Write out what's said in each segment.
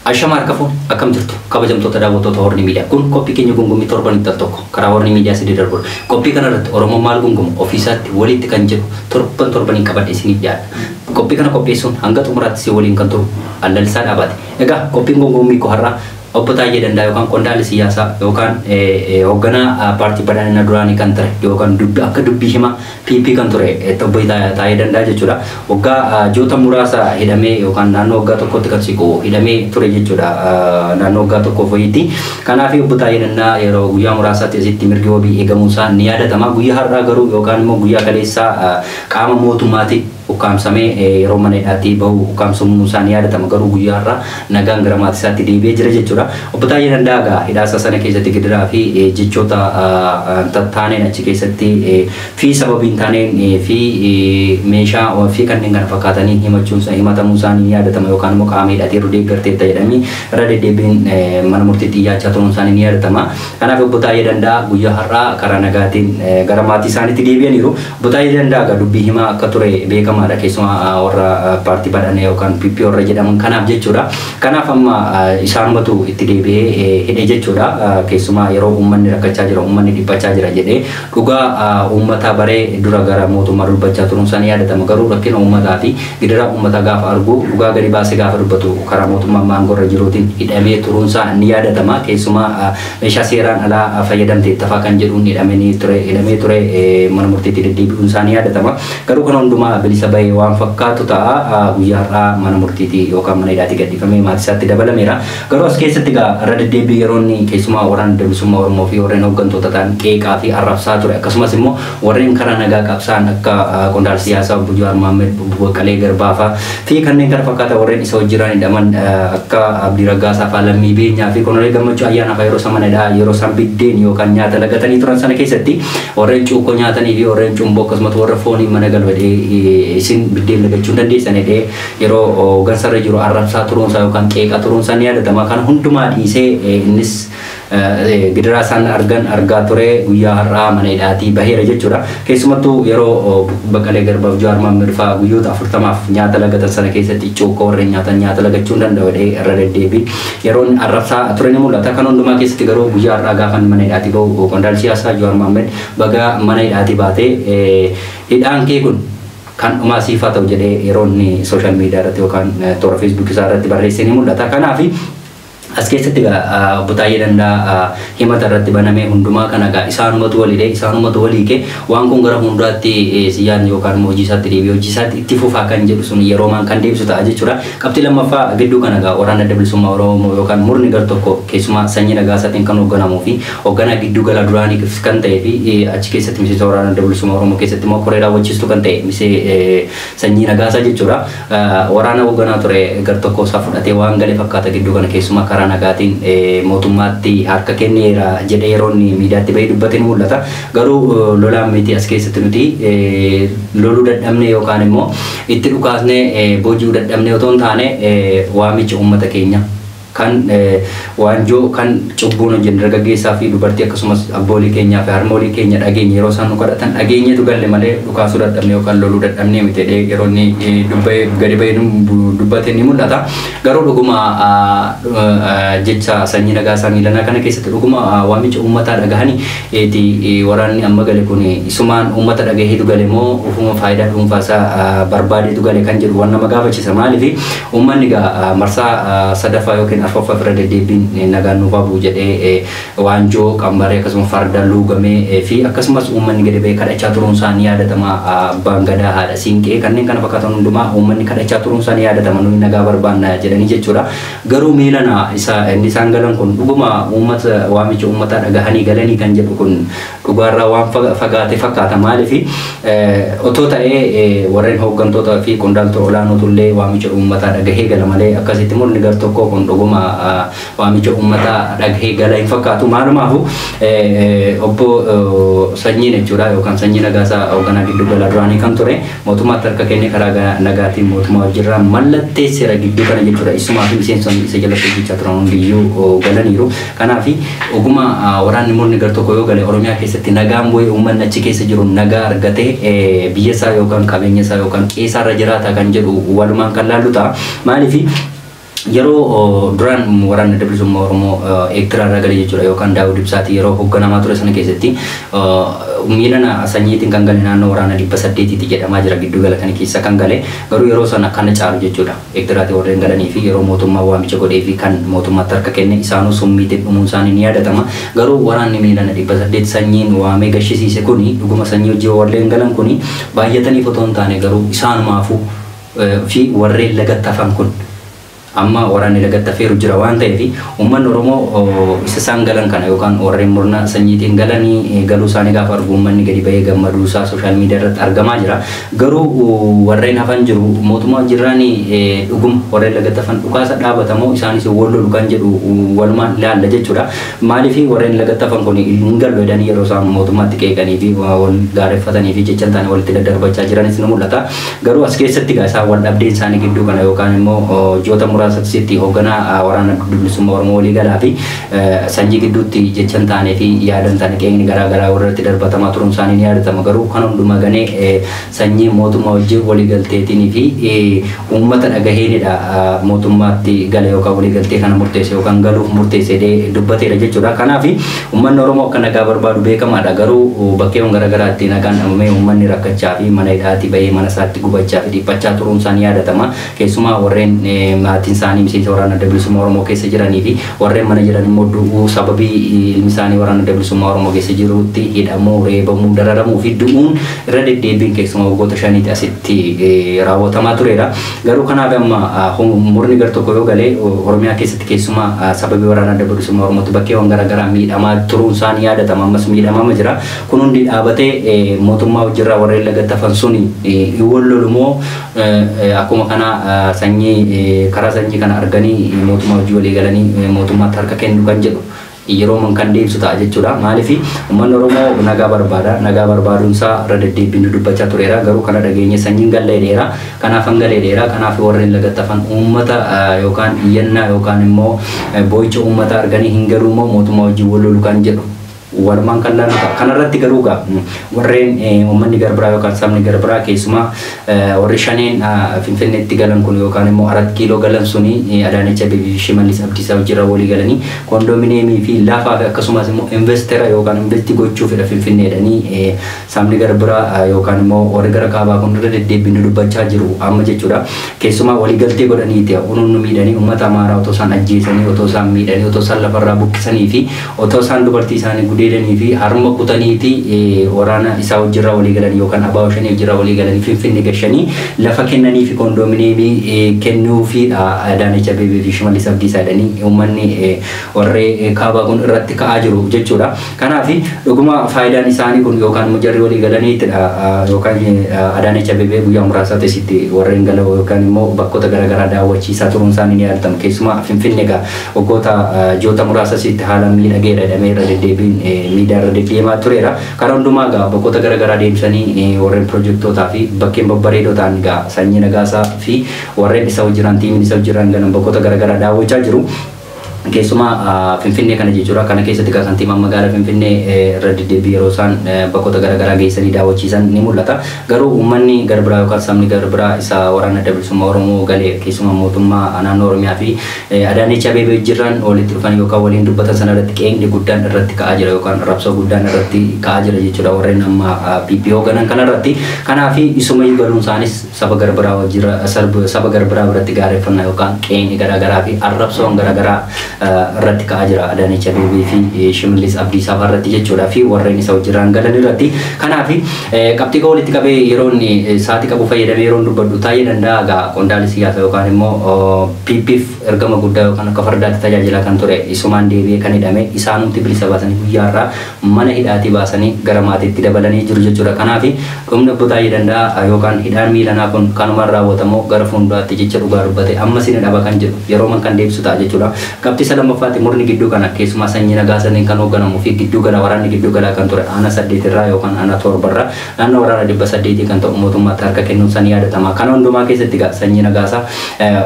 Ashamar kafu akam jirtu kabajamtoota daawwattoota Horni Miidiyaa kun qophii keenya gungumii torban tokko karaa Horni Miidiyaa sidii darbu qophii kana irratti Oromoo maal gungumu ofiisaatti walitti kan jedhu torbaniin qabadhe isiniif dhiyaadha qophii kana qopheessuun hanga xumuraatti si waliin kan turu Allalisaa Dhaabaati egaa qophiin gungumii ko har'a obbo Taayyee Dandaa yookaan qondaalli siyaasaa yookaan hoogganaa paartii badhaadhina duraanii kan ture yookaan akka dubbii hima PP kan ture obbo Taayyee Dandaa jechuudha. Waggaa joota muraasa hidhamee yookaan naannoo waggaa tokkotti kan siqu hidhamee ture jechuudha naannoo waggaa tokkoof wayiitti. Kanaaf obbo Taayyee Dandaa yeroo guyyaa muraasaatti asitti mirgi wabii eegamuusaa ni yaadatama. Guyyaa har'aa garuu yookaan immoo guyyaa kaleessaa qaama mootummaati ukkaamsamee yeroo mana hidhaatii bahu ukkaamsamuun isaa ni yaadatama garuu guyyaa har'aa nagaan gara maatii isaatti deebi'ee jira jechuudha. Obbo Taayyee Dandaa hidhaasa sana keessatti gidiraa fi jechoota taaneen achi keessatti fi sababiin taaneen fi meeshaa fi kanneen kana fakkaatanii himatamuu isaanii ni yaadatama yookaan immoo qaama hidhatee yeroo deeggarteetta jedhamanii irra deddeebiin mana murtiitti iyyachaa turuun isaanii ni yaadatama. Kanaaf Obbo Taayyee Dandaa guyyaa har'aa karaa nagaatiin gara maatii isaaniitti deebi'aniiru. Obbo Taayyee Dandaa dubbii himaa akka ture beekamaadha keessumaa warra paartii badhaadhina yookaan PP warra jedhaman kanaaf jechuudha. Kanaaf amma isaanumatu itti deebi'ee hidhee jechuudha. Keessumaa yeroo uummanni rakkachaa jira uummanni dhiphachaa jira jedhee dhugaa uummata baree dura gara mootummaa dubbachaa turuun isaanii yaadatama garuu rakkina uummataa fi gidiraa uummataa gaafa argu dhugaa gadi baasee gaafa dubbatu karaa mootummaa maangorra jiruutiin hidhamee turuun isaa ni yaadatama. Keessumaa meeshaa seeraan alaa fayyadamtee tafaa kan jedhuun hidhamee ture mana murtiitti deddeebi'uun isaa ni yaadatama. Garuu kana hundumaa bilisa bahee waan fakkaatu ta'a guyyaa har'aa mana murtiitti yookaan mana hidhaatti gadhiifamee maatii isaatti dabalameera. Garuu as keessatti irra deddeebii yeroonni keessumaa waraana bilisummaa Oromoo fi warreen hooggantoota ta'an qeeqaa fi arrabsaa ture akkasumas immoo warreen karaa nagaa qabsaan akka qondaalli siyaasaa Obbo Jawaar Mohaammed Baqqalee Garbaa fi kanneen kana fakkaatan warreen isa wajjin hidhaman akka Abdii Raggaasaa fa'aa Lammii Beenyaa fi Koloneel Gammachuu ayyaana fa'aa yeroo sana manadhaa yeroo san biddeen yookaan nyaata lagatanii turan sana keessatti warreen cuukkoo nyaatanii fi warreen cumboo akkasumas warra foonii mana galwadhee isin biddeen lagachuu dandeessan yeroo gansarra jiru arrabsaa turuunsaa yookaan qeeqaa turuunsaa ni yaadatama. Kan hundumaa dhiisee innis gidiraa isaan argaa ture guyyaa har'aa mana hidhaatii baheera jechuudha. Keessumattuu yeroo Baqqalee Garbaa fi Jawaar Mohaammed fa'aa guyyoota 40 nyaata lagatan sana keessatti cuukkoo warreen nyaatan nyaata lagachuu hin danda'u irra deddeebii yeroon arrabsaa ture ni mul'ata. Kan hundumaa keessatti garuu guyyaa har'aa gaafa mana hidhaatii bahu qondaalli siyaasaa Jawaar Mohaammed baga mana hidhaatii baatee hidhaan kee kun kan dhumaa siifaa ta'u jedhee yeroo inni sooshaal miidiyaa irratti yookaan toora feesbuukii isaa irratti barreessee ni mul'ata. Kanaaf as keessatti Obbo Taayyee Dandaa himata irratti banamee hundumaa kana isaanumatu waliike waan kun gara hundaatti siyyaan yookaan hojii isaatti deebi'ee hojii isaatti itti fufaa kan jedhu sun yeroo maan kan deebisu ta'a jechuudha. Qabxii lammaffaa gidduu kana waraana adda bilisummaa Oromoo yookaan murni gar tokko keessumaa sanyii nagaasaatiin kan hoogganamuu fi hoogganaa giddu gala duraanii kan ta'ee fi achi keessatti miseensa waraana adda bilisummaa Oromoo keessatti immoo koree raawwachiistuu kan ta'e sanyii nagaasaa jechuudha. Waraana hoogganaa ture gar tokko isaa fudhatee waan galee fakkaata gidduu kana keessumaa karaa nagaatiin mootummaatti harka kenneera jedhee yeroo inni miidiyaatti bahee dubbate ni mul'ata. Garuu lolaan miti as keessatti nuti loluu dadhabne yookaan immoo itti dhukaasnee booji'uu dadhabne otoo hin taane waamicha uummata keenya kan waanjoo kan cubbuun hojjennu dargaggeessaa fi dubartii akkasumas abboolii keenyaa fi harmoolii keenya dhageenya yeroo isaan nu kadhatan dhageenyetu galle malee dhukaasuu dadhabne yookaan loluu dadhabne miti yeroo inni gadi bahee dubbate ni mul'ata. Garuu dhuguma jecha sanyii nagaasaa miilanaa kana keessatti dhuguma waamicha uummataa dhagahanii waraanni amma gale kun isumaan uummata dhagaheetu gale moo ufuma faayidaa dhuunfaasaa barbaadeetu gale kan jedhu waan nama gaafachisa. Maaliif uummanni marsaa sadaffaa yookiin affaffaa bira deddeebiin nagaan nuuf bahu jedhee waanjoo qambaree akkasumas farda luugamee fi akkasumas uummanni gadi bahee kadhachaa turuun isaanii yaadatama. Abbaan gadaa haadha siinqee kanneen kana fakkaatan hundumaa uummanni kadhachaa turuun isaanii yaadatama nuyi nagaa barbaanna jedhanii jechuudha. Garuu miilana inni isaan galan kun dhuguma uummata waamicha uummataa dhagahanii galanii kan jedhu kun dhugaarraa waan fagaate fakkaata. Maaliif otoo ta'ee warreen hooggantoota fi qondaaltota olaanootullee waamicha uummataa dhagahee gala malee akkasitti murni gar tokko kun dhuguma waamicha uummataa dhagahee gala hin fakkaatu. Maalumaafu obbo Sanyii jechuudha yookaan Sanyii Nagaasaa hoogganaa giddu gala duraanii kan ture mootummaatti harka kennee karaa nagaatiin mootummaa wajjirraa mallatteessera gidduu kana jechuudha. Isumaa fi miseensonni isa jalatti hojjechaa turan hundiyyuu galaniiru. Kanaaf oguma waraanni murni gar tokko yoo gale Oromiyaa keessatti nagaan bu'ee uummanni achi keessa jiru nagaa argatee biyya isaa yookaan qabeenya isaa yookaan qe'ee isaarra jiraata kan jedhu walumaan kan laallu ta'a. Maaliif yeroo duraan waraanni bilisummaa Oromoo eektiraarra galee jechuudha yookaan Daawud Ibsaati yeroo hoogganamaa ture sana keessatti miilana sanyiitiin kan gale naannoo waraana 800 jedhamaa jira giddu gala kana keessa kan gale garuu yeroo sana kana caalu jechuudha eektiraati warreen galanii fi yeroo mootummaa waamicha godhee fi kan mootummaatti harka kenne isaanuu summiitiin dhumuun isaanii ni yaadatama garuu waraanni miilana 800 sanyiin waamee gashisiise kuni dhuguma sanyii hojii warreen galan kuni baay'atanii otoo hin taane garuu isaanumaafuu fi warreen lagatti hafan kun amma waraanni lagatti hafeeru jira waan ta'eef uummanni Oromoo isa isaan galan kana yookaan warreen murna sanyiitiin galanii galuu isaanii gaafa argu uummanni gadi bahee gammaduu isaa sooshaal miidiyaa irratti argamaa jira garuu warreen hafan jiru mootummaa jiraanii dhuguma warreen lagatti hafan dhukaasa dhaabatamoo isaanis wal lolu kan jedhu walumaan ilaalla jechuudha maaliif warreen lagatti hafan kun hin gallu jedhanii yeroo isaan mootummaatti qeeqanii fi wal gaareffatanii fi jechan taane walitti daddarbachaa jiranis ni mul'ata garuu as keessatti isaan wal dhabdeen isaanii gidduu kana yookaan immoo ji'oota muraasatti hoogganaa waraana bilisummaa Oromoo walii galaa fi sanyii gidduutti jechan taane fi yaadan taane qeeqni garaa irratti darbatamaa turuun isaanii ni yaadatama garuu kan hundumaa ganee sanyii mootummaa wajjin walii galteetiin fi uummata dhagaheenidha mootummaatti gale yookaan walii galtee kana murteesse yookaan galuuf murteesse dubbateera jechuudha kanaaf uummanni Oromoo akka nagaa barbaadu beekamaadha garuu bakkeewwan garaagaraatti nagaan dhabamee uummanni rakkachaa fi mana hidhaatti bahee mana isaatti gubachaa fi dhiphachaa turuun isaanii yaadatama keessumaa warreen maatiin isaanii miseensa waraana bilisummaa Oromoo keessa jiranii fi warreen mana jiran immoo du'uu sababii ilmi isaanii waraana bilisummaa Oromoo keessa jirutti hidhamuu reebamuu dararamuu fi du'uun irra deddeebiin keessumaa waggoota 5 asitti raawwatamaa tureera garuu kanaaf amma murni gar tokko yoo galee Oromiyaa keessatti keessumaa sababii waraana bilisummaa Oromootti bakkeewwan garaagaraa miidhamaa turuun isaanii yaadatama ammas miidhamaa jira kun hundi dhaabatee mootummaa wajjirraa warreen lagatti hafan suni wal lolumoo akkuma kana sanyii karaa sanyii kana arganii mootummaa hojii walii galanii mootummaatti harka kennu kan jedhu yeroo man kan deemsu ta'a jechuudha maaliif uummanni Oromoo nagaa barbaada nagaa barbaaduun isaa irra deddeebiin dubbachaa tureera garuu kana dhageenye sanyiin galleedheera kanaaf hangaleedheera kanaaf warreen lagatti hafan uummata yookaan iyyannaa yookaan immoo boo'icha uummata arganii hin galuu immoo mootummaa hojii wal lolu kan jedhu walumaan kan laallata kanarratti garuu warreen uummanni garbiraa yookaan sabni garbiraa keessumaa warri shaneen Finfinneetti galan kun yookaan immoo 4 kiiloo galan suni Adaanech Abeebee fi Shimallis Abdiisaa wajjirra walii galanii kondominiyeemii fi lafaa fi akkasumas immoo investera yookaan investi gochuufidha Finfinneedhanii sabni garbiraa yookaan immoo warri gara kaabaa kun irra deddeebiin dubbachaa jiru amma jechuudha keessumaa walii galtee godhaniiti unuun miidhanii uummata Amaaraa otoo isaan ajjeesanii otoo isaan miidhanii otoo isaan lafarraa buqqisanii fi otoo isaan dubartii isaanii deedanii fi harma kutaniiti waraana isaa wajjirra walii galanii yookaan abaa'oo shanii wajjirra walii galanii Finfinnee gashanii lafa kennanii fi kondominiyeemii kennuu fi Adaanech Abeebee fi Shimallis Abdiisaa jedhanii uummanni warree kaabaa kun irratti ka'aa jiru jechuudha kanaaf dhuguma faayidaan isaanii kun yookaan mujarri walii galaniitidha yookaan Adaanech Abeebee guyyaa muraasa ta'etti warreen galau yookaan immoo bakkoota garaagaraa daawwachiisaa turuun isaanii ni yaadatama keessumaa Finfinnee waggoota ji'oota muraasa sitti haala miidhageera jedhamee irra deddeebiin miidiyaa irra deddeemaa tureera karaa hundumaa bakkoota garaagaraa deemsanii warreen piroojektootaa fi bakkeen babbareedoo ta'an sanyii nagaasaa fi warreen isa wajjiraan tiimiin isa wajjiraan galan bakkoota garaagaraa daawwachaa jiru keessumaa Finfinnee kana jechuudha kana keessatti kantiibaan magaalaa Finfinnee irra deddeebii yeroo isaan bakkoota garaagaraa geessanii daawwachiisan ni mul'ata garuu uummanni garbiraa yookaan sabni garbiraa isa waraana bilisummaa Oromoo galee keessumaa mootummaa naannoo Oromiyaa fi Adaanech Abeebee jirran walitti dhufan yookaan waliin dubbatan sana irratti qeeqni guddaan irratti ka'aa jira yookaan rabsoo guddaan irratti ka'aa jira jechuudha warreen amma PPO ganan kana irratti kanaaf isuma galuun isaanis saba garbiraa wajjira saba garbiraa biratti gaareffannaa yookaan qeeqni garaagaraa fi arrabsoon garaagaraa irratti ka'aa jira Adaanech Abeebee fi Shimallis Abdiisaa irratti jechuudha fi warreen isa wajjiraan galan irratti kanaaf qabxii walitti qabee yeroo sa'aatii qabu fayyadamee yeroo dubbadhu taa'ee danda'a qondaalli siyaasaa yookaan immoo PPF ergama guddaa yookaan akka fardaatti tajaajila kan ture isumaan deebi'ee kan hidhame isaanumti bilisa baasanii guyyaarraa mana hidhaatii baasanii gara maatiitti dabalanii jiru jechuudha kanaaf dhumni taa'ee danda'a yookaan hidhaan miilanaa kun kanumaan raawwatamoo gara fuulduraatti jecha dhugaa dubbate amma sin dhaba kan jedhu yeroo man kan deebisu ta'a jechuudha qabxii isa lamaffaatti murni gidduu kana keessumaa sanyii nagaasanii kan hoogganamu fi gidduu gala waraanni gidduu galaa kan ture ana 8 irraa yookaan ana 7 irraa naannoo waraana 800 kan ta'u mootummaatti harka kennuun sanii yaadatama. Kana hundumaa keessatti sanyii nagaasaa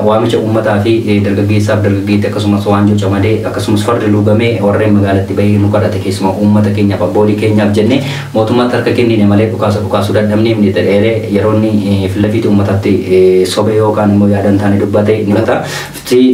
waamicha uummataa fi dargaggeessaaf dargaggeetti akkasumas waanjoo camadee akkasumas farda luugamee warreen magaalatti bahee nu kadhate keessumaa uummata keenyaaf abboolii keenyaaf jennee mootummaatti harka kennine malee dhukaasuu dadhabnee inni ta'ee yeroo inni filafiitti uummataatti sobe yookaan immoo yaadan taane dubbate ni gata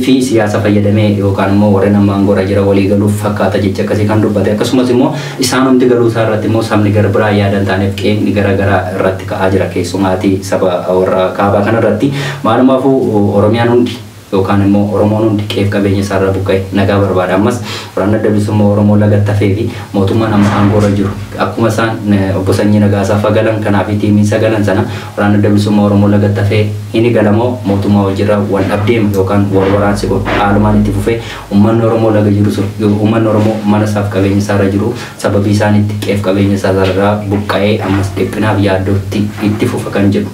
fi siyaasa fayyadamee yookaan immoo warreen amma aangoo jira walii galuuf fakkaata jecha akkasii kan dubbate akkasumas immoo isaan hundi galuu isaa irratti immoo sabni gara biraa yaadan taaneef qeeqni garaagaraa irratti ka'aa jira keessumaati saba warra kaabaa kanarratti maalumaafuu Oromiyaan hundi yookaan immoo Oromoon hundi qeef qabeenya isaarraa buqqa'e nagaa barbaada. Ammas waraana adda bilisummaa Oromoo lagattafee fi mootummaan amma aangoo jiru akkuma isaan obbo Sanyii Nagaasaa fagalan kanaaf tiimiin sagalan sana waraana adda bilisummaa Oromoo lagattafee inni galamoo mootummaa wajjirra wal dhabdeema yookaan wal waraansi haalumaan itti fufee uummanni Oromoo laga jiru uummanni Oromoo mana isaaf qabeenya isaarra jiru sababii isaaniitti qeef qabeenya isaarraa buqqa'ee ammas dhiphinaaf yaaddootti itti fufa kan jedhu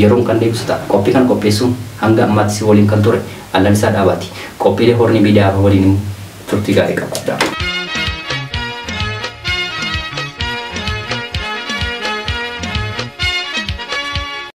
yeroon kan deebisu ta'a. Qophii kan qopheessuun hanga ammaatti si waliin kan ture Alalisaa Dhaabaati. Qophiilee horni miidiyaa waliin turtii gaarii qabadha.